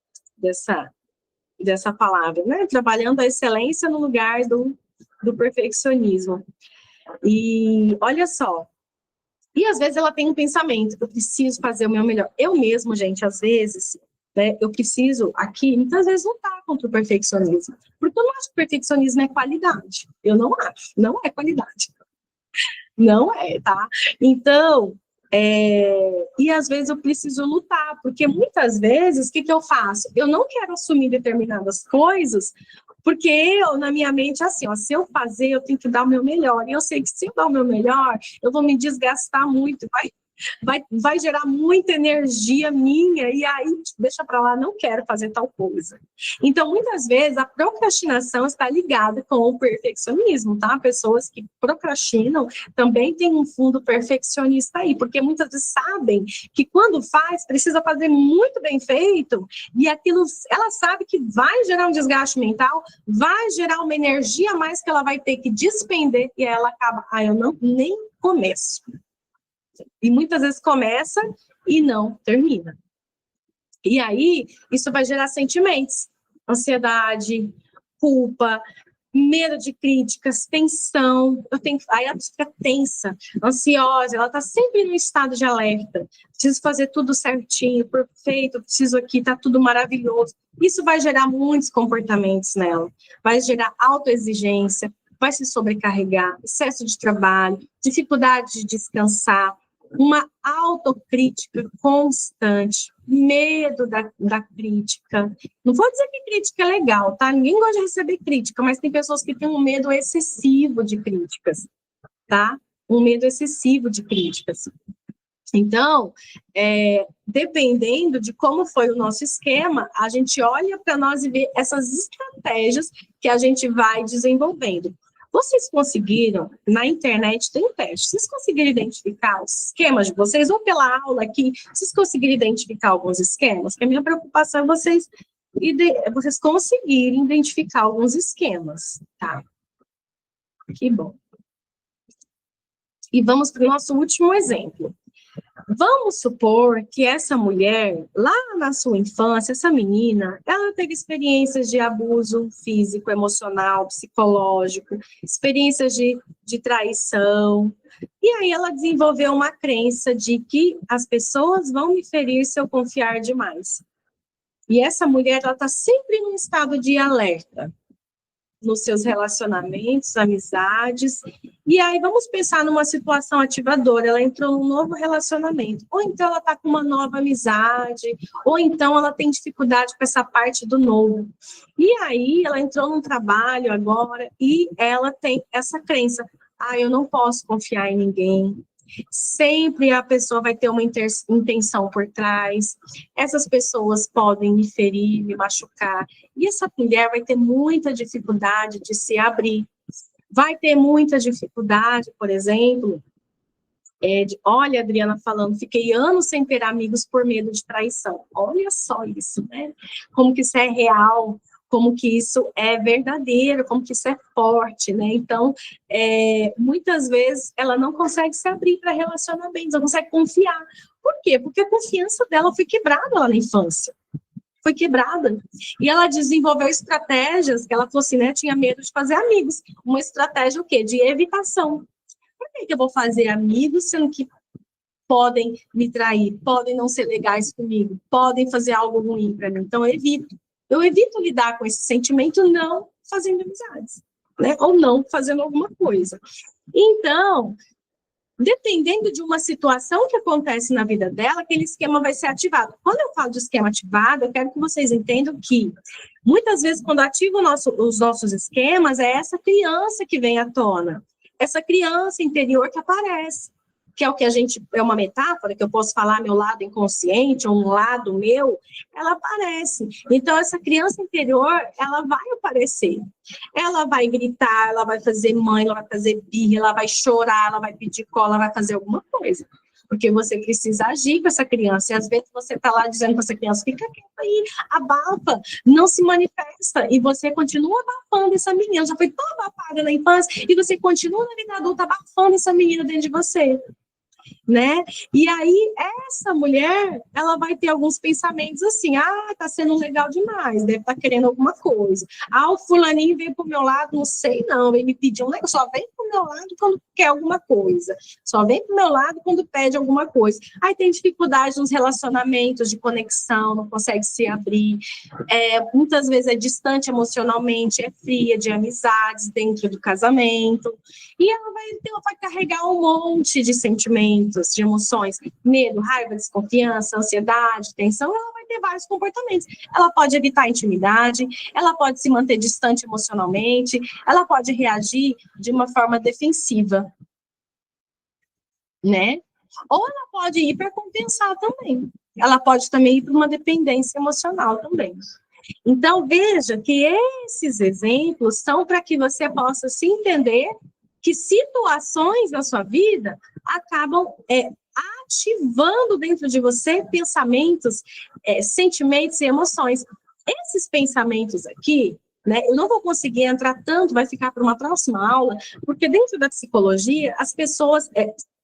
palavra, né? Trabalhando a excelência no lugar do perfeccionismo. E olha só, e às vezes ela tem um pensamento, eu preciso fazer o meu melhor. Eu mesmo, gente, às vezes, né, eu preciso aqui, muitas vezes lutar contra o perfeccionismo. Porque eu não acho que o perfeccionismo é qualidade. Eu não acho, não é qualidade. Não é, tá? Então, E às vezes eu preciso lutar, porque muitas vezes, o que eu faço? Eu não quero assumir determinadas coisas, porque eu, na minha mente, assim, ó, se eu fazer, eu tenho que dar o meu melhor. E eu sei que se eu dar o meu melhor, eu vou me desgastar muito, vai gerar muita energia minha, e aí deixa para lá, não quero fazer tal coisa. Então, muitas vezes, a procrastinação está ligada com o perfeccionismo, tá? Pessoas que procrastinam também têm um fundo perfeccionista aí, porque muitas vezes sabem que quando faz, precisa fazer muito bem feito, e aquilo, ela sabe que vai gerar um desgaste mental, vai gerar uma energia a mais que ela vai ter que despender, e ela acaba, eu não, nem começo. E muitas vezes começa e não termina. E aí, isso vai gerar sentimentos, ansiedade, culpa, medo de críticas, tensão. Aí ela fica tensa, ansiosa, ela está sempre no estado de alerta. Preciso fazer tudo certinho, perfeito, preciso aqui, está tudo maravilhoso. Isso vai gerar muitos comportamentos nela. Vai gerar autoexigência, vai se sobrecarregar, excesso de trabalho, dificuldade de descansar, uma autocrítica constante, medo da crítica. Não vou dizer que crítica é legal, tá? Ninguém gosta de receber crítica, mas tem pessoas que têm um medo excessivo de críticas, tá? Um medo excessivo de críticas. Então, dependendo de como foi o nosso esquema, a gente olha para nós e vê essas estratégias que a gente vai desenvolvendo. Vocês conseguiram, na internet tem um teste, vocês conseguiram identificar os esquemas de vocês, ou pela aula aqui, vocês conseguiram identificar alguns esquemas? Porque a minha preocupação é vocês conseguirem identificar alguns esquemas, tá? Que bom. E vamos para o nosso último exemplo. Vamos supor que essa mulher, lá na sua infância, essa menina, ela teve experiências de abuso físico, emocional, psicológico, experiências de traição, e aí ela desenvolveu uma crença de que as pessoas vão me ferir se eu confiar demais. E essa mulher, ela está sempre num estado de alerta, nos seus relacionamentos, amizades, e aí vamos pensar numa situação ativadora, ela entrou num novo relacionamento, ou então ela está com uma nova amizade, ou então ela tem dificuldade com essa parte do novo, e aí ela entrou num trabalho agora, e ela tem essa crença, eu não posso confiar em ninguém, sempre a pessoa vai ter uma intenção por trás, essas pessoas podem me ferir, me machucar, e essa mulher vai ter muita dificuldade de se abrir, vai ter muita dificuldade, por exemplo, olha, a Adriana falando, fiquei anos sem ter amigos por medo de traição, olha só isso, né, como que isso é real, como que isso é verdadeiro, como que isso é forte, né? Então, muitas vezes ela não consegue se abrir para relacionamentos, não consegue confiar. Por quê? Porque a confiança dela foi quebrada lá na infância. Foi quebrada. E ela desenvolveu estratégias, que ela falou assim, né? Tinha medo de fazer amigos. Uma estratégia o quê? De evitação. Por que eu vou fazer amigos, sendo que podem me trair, podem não ser legais comigo, podem fazer algo ruim para mim? Então, eu evito lidar com esse sentimento não fazendo amizades, né? Ou não fazendo alguma coisa. Então, dependendo de uma situação que acontece na vida dela, aquele esquema vai ser ativado. Quando eu falo de esquema ativado, eu quero que vocês entendam que, muitas vezes, quando ativa os nossos esquemas, é essa criança que vem à tona. Essa criança interior que aparece. Que é o que é uma metáfora, que eu posso falar meu lado inconsciente, ou um lado meu, ela aparece. Então, essa criança interior, ela vai aparecer. Ela vai gritar, ela vai fazer mãe, ela vai fazer birra, ela vai chorar, ela vai pedir cola, ela vai fazer alguma coisa. Porque você precisa agir com essa criança. E às vezes você está lá dizendo para essa criança, fica quieta aí, abafa, não se manifesta. E você continua abafando essa menina. Já foi tão abafada na infância, e você continua na vida adulta abafando essa menina dentro de você. Né? E aí, essa mulher, ela vai ter alguns pensamentos assim, tá sendo legal demais, deve estar querendo alguma coisa. O fulaninho veio pro meu lado, não sei não, ele me pediu um negócio, só vem pro meu lado quando quer alguma coisa, só vem pro meu lado quando pede alguma coisa. Aí tem dificuldade nos relacionamentos de conexão, não consegue se abrir, muitas vezes é distante emocionalmente, é fria de amizades dentro do casamento, e ela vai carregar um monte de sentimentos, pensamentos, de emoções, medo, raiva, desconfiança, ansiedade, tensão, ela vai ter vários comportamentos. Ela pode evitar a intimidade, ela pode se manter distante emocionalmente, ela pode reagir de uma forma defensiva, né? Ou ela pode ir para compensar também. Ela pode também ir para uma dependência emocional também. Então, veja que esses exemplos são para que você possa se entender que situações na sua vida acabam ativando dentro de você pensamentos, sentimentos e emoções. Esses pensamentos aqui, né, eu não vou conseguir entrar tanto, vai ficar para uma próxima aula, porque dentro da psicologia, as pessoas...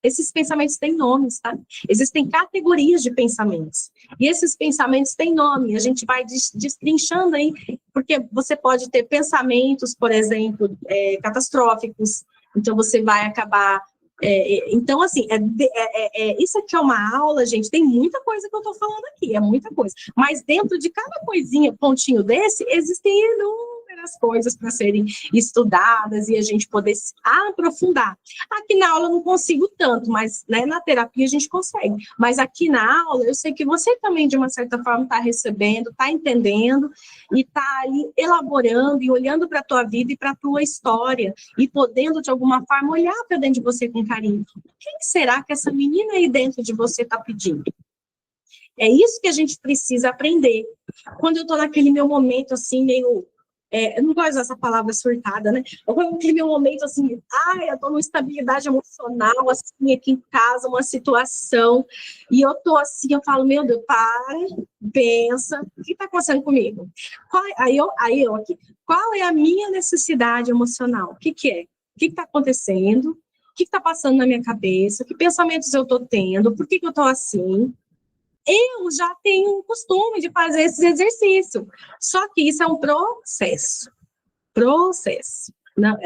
esses pensamentos têm nomes, tá? Existem categorias de pensamentos. E esses pensamentos têm nome. A gente vai destrinchando aí, porque você pode ter pensamentos, por exemplo, catastróficos. Então, você vai acabar... então, assim, isso aqui é uma aula, gente, tem muita coisa que eu estou falando aqui, é muita coisa. Mas dentro de cada coisinha, pontinho desse, existem inúmeras coisas para serem estudadas e a gente poder se aprofundar. Aqui na aula eu não consigo tanto, mas, né, na terapia a gente consegue. Mas aqui na aula eu sei que você também, de uma certa forma, está recebendo, está entendendo e está aí elaborando e olhando para a tua vida e para a tua história e podendo, de alguma forma, olhar para dentro de você com carinho. Quem será que essa menina aí dentro de você está pedindo? É isso que a gente precisa aprender. Quando eu estou naquele meu momento, assim, meio... eu não gosto dessa palavra surtada, né? Naquele meu momento, assim, eu estou numa estabilidade emocional, assim, aqui em casa, uma situação, e eu estou assim, eu falo, meu Deus, para, pensa, o que está acontecendo comigo? Aí eu aqui, qual é a minha necessidade emocional? O que é? O que está acontecendo? O que está passando na minha cabeça? Que pensamentos eu estou tendo? Por que eu estou assim? Eu já tenho um costume de fazer esse exercício. Só que isso é um processo. Não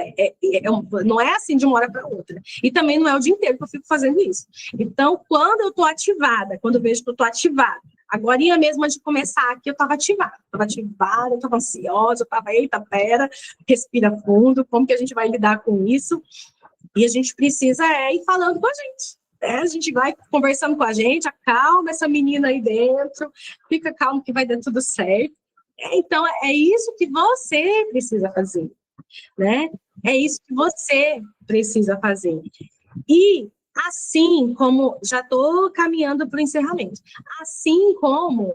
não é assim de uma hora para outra. E também não é o dia inteiro que eu fico fazendo isso. Então, quando eu estou ativada, quando eu vejo que eu estou ativada, agorinha mesmo antes de começar aqui, eu estava ativada, eu estava ansiosa, eu estava, eita, pera, respira fundo, como que a gente vai lidar com isso? E a gente precisa ir falando com a gente. A gente vai conversando com a gente, acalma essa menina aí dentro, fica calmo que vai dar tudo certo. Então, é isso que você precisa fazer, né? É isso que você precisa fazer. E, assim como, já estou caminhando para o encerramento, assim como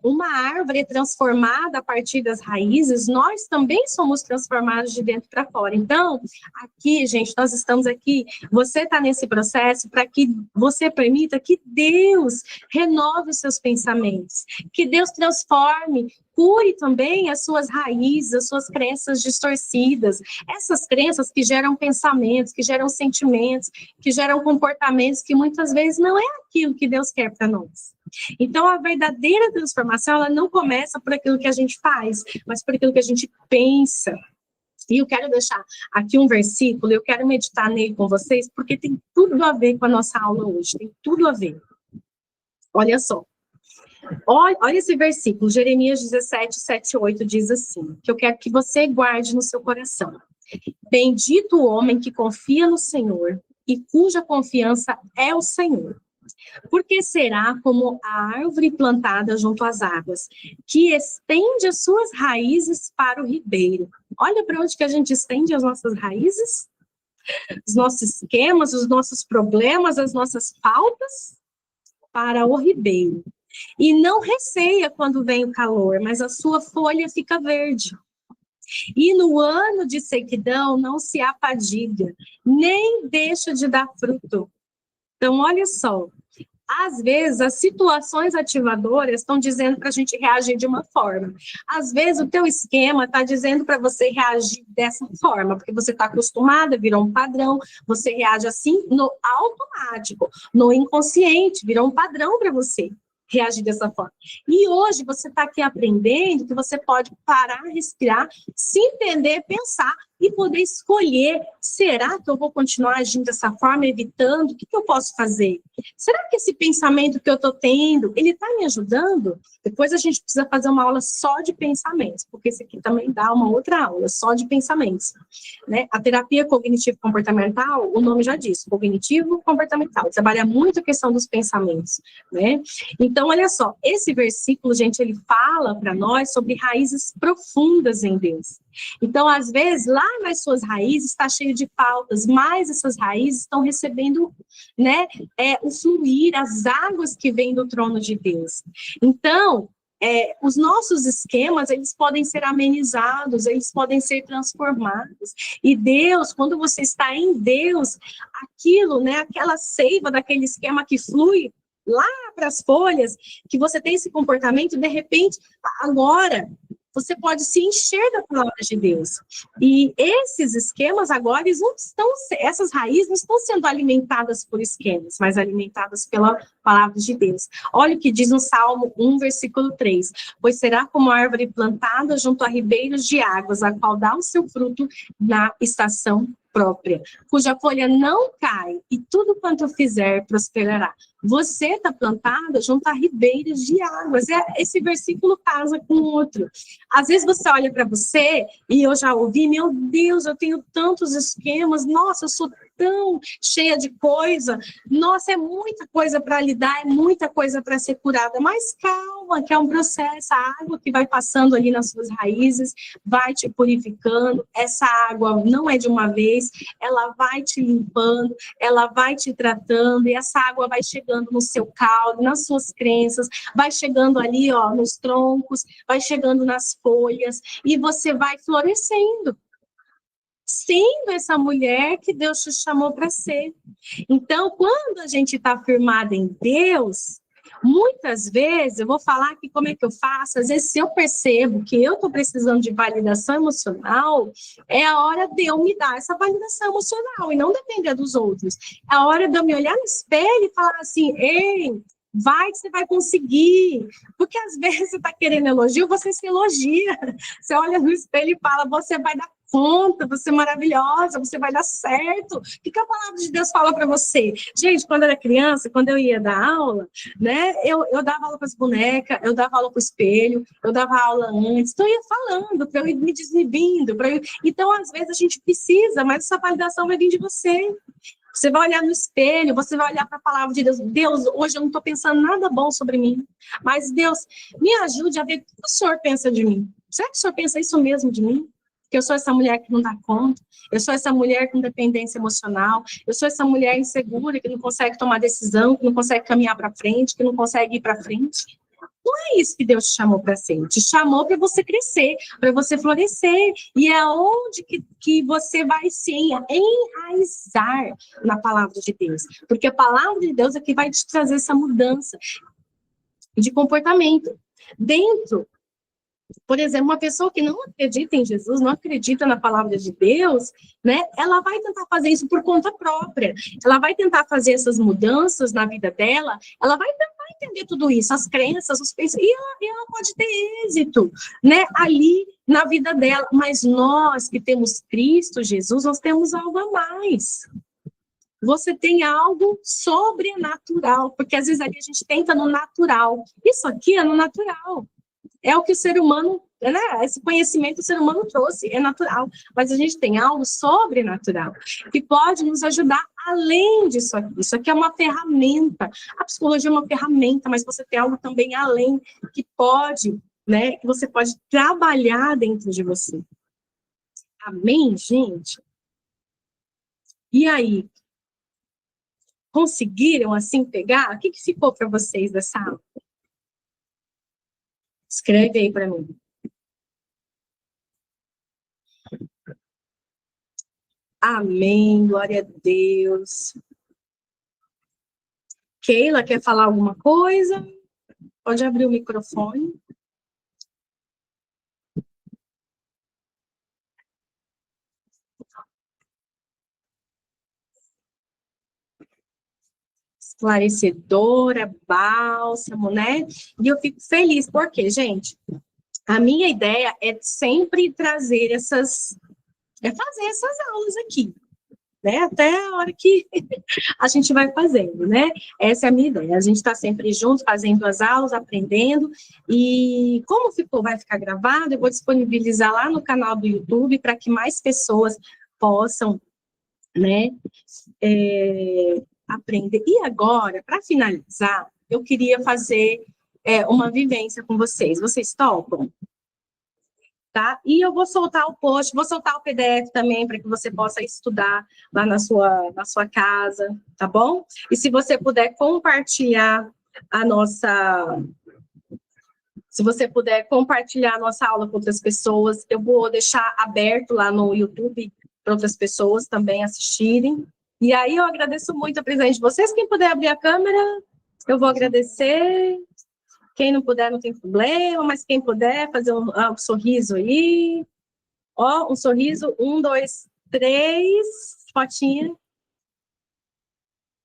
uma árvore é transformada a partir das raízes, nós também somos transformados de dentro para fora. Então, aqui, gente, nós estamos aqui, você está nesse processo para que você permita que Deus renove os seus pensamentos, que Deus transforme, cure também as suas raízes, as suas crenças distorcidas, essas crenças que geram pensamentos, que geram sentimentos, que geram comportamentos que muitas vezes não é aquilo que Deus quer para nós. Então, a verdadeira transformação, ela não começa por aquilo que a gente faz, mas por aquilo que a gente pensa. E eu quero deixar aqui um versículo, eu quero meditar nele com vocês, porque tem tudo a ver com a nossa aula hoje, tem tudo a ver. Olha só. Olha esse versículo, Jeremias 17, 7, 8, diz assim, que eu quero que você guarde no seu coração. Bendito o homem que confia no Senhor e cuja confiança é o Senhor. Porque será como a árvore plantada junto às águas, que estende as suas raízes para o ribeiro. Olha para onde que a gente estende as nossas raízes, os nossos esquemas, os nossos problemas, as nossas faltas, para o ribeiro. E não receia quando vem o calor, mas a sua folha fica verde. E no ano de sequidão não se afadiga, nem deixa de dar fruto. Então, olha só, às vezes as situações ativadoras estão dizendo para a gente reagir de uma forma. Às vezes o teu esquema está dizendo para você reagir dessa forma, porque você está acostumada, virou um padrão, você reage assim no automático, no inconsciente, virou um padrão para você. reagir dessa forma. E hoje você está aqui aprendendo que você pode parar, respirar, se entender, pensar e poder escolher, será que eu vou continuar agindo dessa forma, evitando? O que eu posso fazer? Será que esse pensamento que eu estou tendo, ele está me ajudando? Depois a gente precisa fazer uma aula só de pensamentos, porque esse aqui também dá uma outra aula, só de pensamentos. Né? A terapia cognitivo-comportamental, o nome já diz, cognitivo-comportamental, trabalha muito a questão dos pensamentos, né? Então, olha só, esse versículo, gente, ele fala para nós sobre raízes profundas em Deus. Então, às vezes, lá nas suas raízes está cheio de faltas, mas essas raízes estão recebendo, né, o fluir, as águas que vêm do trono de Deus. Então, os nossos esquemas, eles podem ser amenizados, eles podem ser transformados. E Deus, quando você está em Deus, aquilo, né, aquela seiva daquele esquema que flui lá para as folhas, que você tem esse comportamento, de repente, agora, você pode se encher da palavra de Deus. E esses esquemas agora, eles não estão, essas raízes não estão sendo alimentadas por esquemas, mas alimentadas pela palavra de Deus. Olha o que diz no Salmo 1, versículo 3. Pois será como a árvore plantada junto a ribeiros de águas, a qual dá o seu fruto na estação própria, cuja folha não cai, e tudo quanto fizer prosperará. Você está plantada junto a ribeiros de águas. Esse versículo casa com outro. Às vezes você olha para você, e eu já ouvi, meu Deus, eu tenho tantos esquemas, nossa, eu sou tão cheia de coisa, nossa, é muita coisa para lidar, é muita coisa para ser curada, mas calma, que é um processo, a água que vai passando ali nas suas raízes, vai te purificando, essa água não é de uma vez, ela vai te limpando, ela vai te tratando, e essa água vai chegando no seu caule, nas suas crenças, vai chegando ali, ó, nos troncos, vai chegando nas folhas, e você vai florescendo, sendo essa mulher que Deus te chamou para ser. Então, quando a gente está firmada em Deus, muitas vezes, eu vou falar aqui como é que eu faço, às vezes se eu percebo que eu estou precisando de validação emocional, é a hora de eu me dar essa validação emocional, e não depender dos outros. É a hora de eu me olhar no espelho e falar assim, ei, vai que você vai conseguir, porque às vezes você está querendo elogio, você se elogia, você olha no espelho e fala, você vai dar conta, você é maravilhosa, você vai dar certo. O que a palavra de Deus fala para você? Gente, quando eu era criança, quando eu ia dar aula, né, eu dava aula para as bonecas, eu dava aula para o espelho, eu dava aula antes, então eu ia falando, para eu ir me desinibindo. Então, às vezes, a gente precisa, mas essa validação vai vir de você. Você vai olhar no espelho, você vai olhar para a palavra de Deus. Deus, hoje eu não estou pensando nada bom sobre mim, mas Deus, me ajude a ver o que o Senhor pensa de mim. Será que o Senhor pensa isso mesmo de mim? Que eu sou essa mulher que não dá conta, eu sou essa mulher com dependência emocional, eu sou essa mulher insegura que não consegue tomar decisão, que não consegue caminhar para frente, que não consegue ir para frente. Não é isso que Deus te chamou para ser. Te chamou para você crescer, para você florescer. E é onde que você vai se enraizar na palavra de Deus. Porque a palavra de Deus é que vai te trazer essa mudança de comportamento. Dentro, por exemplo, uma pessoa que não acredita em Jesus, não acredita na palavra de Deus, né? Ela vai tentar fazer isso por conta própria. Ela vai tentar fazer essas mudanças na vida dela, ela vai tentar entender tudo isso, as crenças, os pensamentos, e ela pode ter êxito, né? Ali na vida dela. Mas nós que temos Cristo Jesus, nós temos algo a mais. Você tem algo sobrenatural, porque às vezes ali a gente tenta no natural. Isso aqui é no natural. É o que o ser humano, né? Esse conhecimento o ser humano trouxe, é natural. Mas a gente tem algo sobrenatural que pode nos ajudar além disso aqui. Isso aqui é uma ferramenta. A psicologia é uma ferramenta, mas você tem algo também além que pode, né? Que você pode trabalhar dentro de você. Amém, gente? E aí? Conseguiram, assim, pegar? O que ficou para vocês dessa aula? Escreve aí para mim. Amém, glória a Deus. Keila, quer falar alguma coisa? Pode abrir o microfone. esclarecedora, bálsamo, né? E eu fico feliz, porque, gente, a minha ideia é sempre trazer fazer essas aulas aqui, né? Até a hora que a gente vai fazendo, né? Essa é a minha ideia. A gente está sempre junto, fazendo as aulas, aprendendo. E como vai ficar gravado, eu vou disponibilizar lá no canal do YouTube para que mais pessoas possam, né, aprender. E agora, para finalizar, eu queria fazer uma vivência com vocês. Vocês topam? Tá? E eu vou soltar o post, vou soltar o PDF também para que você possa estudar lá na sua casa, tá bom? E se você puder compartilhar a nossa aula com outras pessoas, eu vou deixar aberto lá no YouTube para outras pessoas também assistirem. E aí eu agradeço muito a presença de vocês. Quem puder abrir a câmera, eu vou agradecer. Quem não puder, não tem problema, mas quem puder, fazer um sorriso aí. Ó, um sorriso. 1, 2, 3. Fotinha.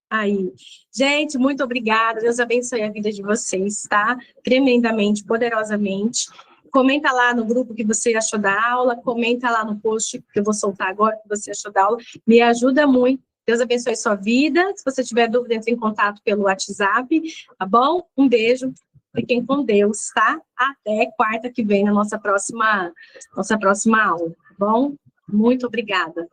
Aí. Gente, muito obrigada. Deus abençoe a vida de vocês, tá? Tremendamente, poderosamente. Comenta lá no grupo o que você achou da aula. Comenta lá no post que eu vou soltar agora o que você achou da aula. Me ajuda muito. Deus abençoe sua vida. Se você tiver dúvida, entre em contato pelo WhatsApp, tá bom? Um beijo. Fiquem com Deus, tá? Até quarta que vem na nossa próxima aula, tá bom? Muito obrigada.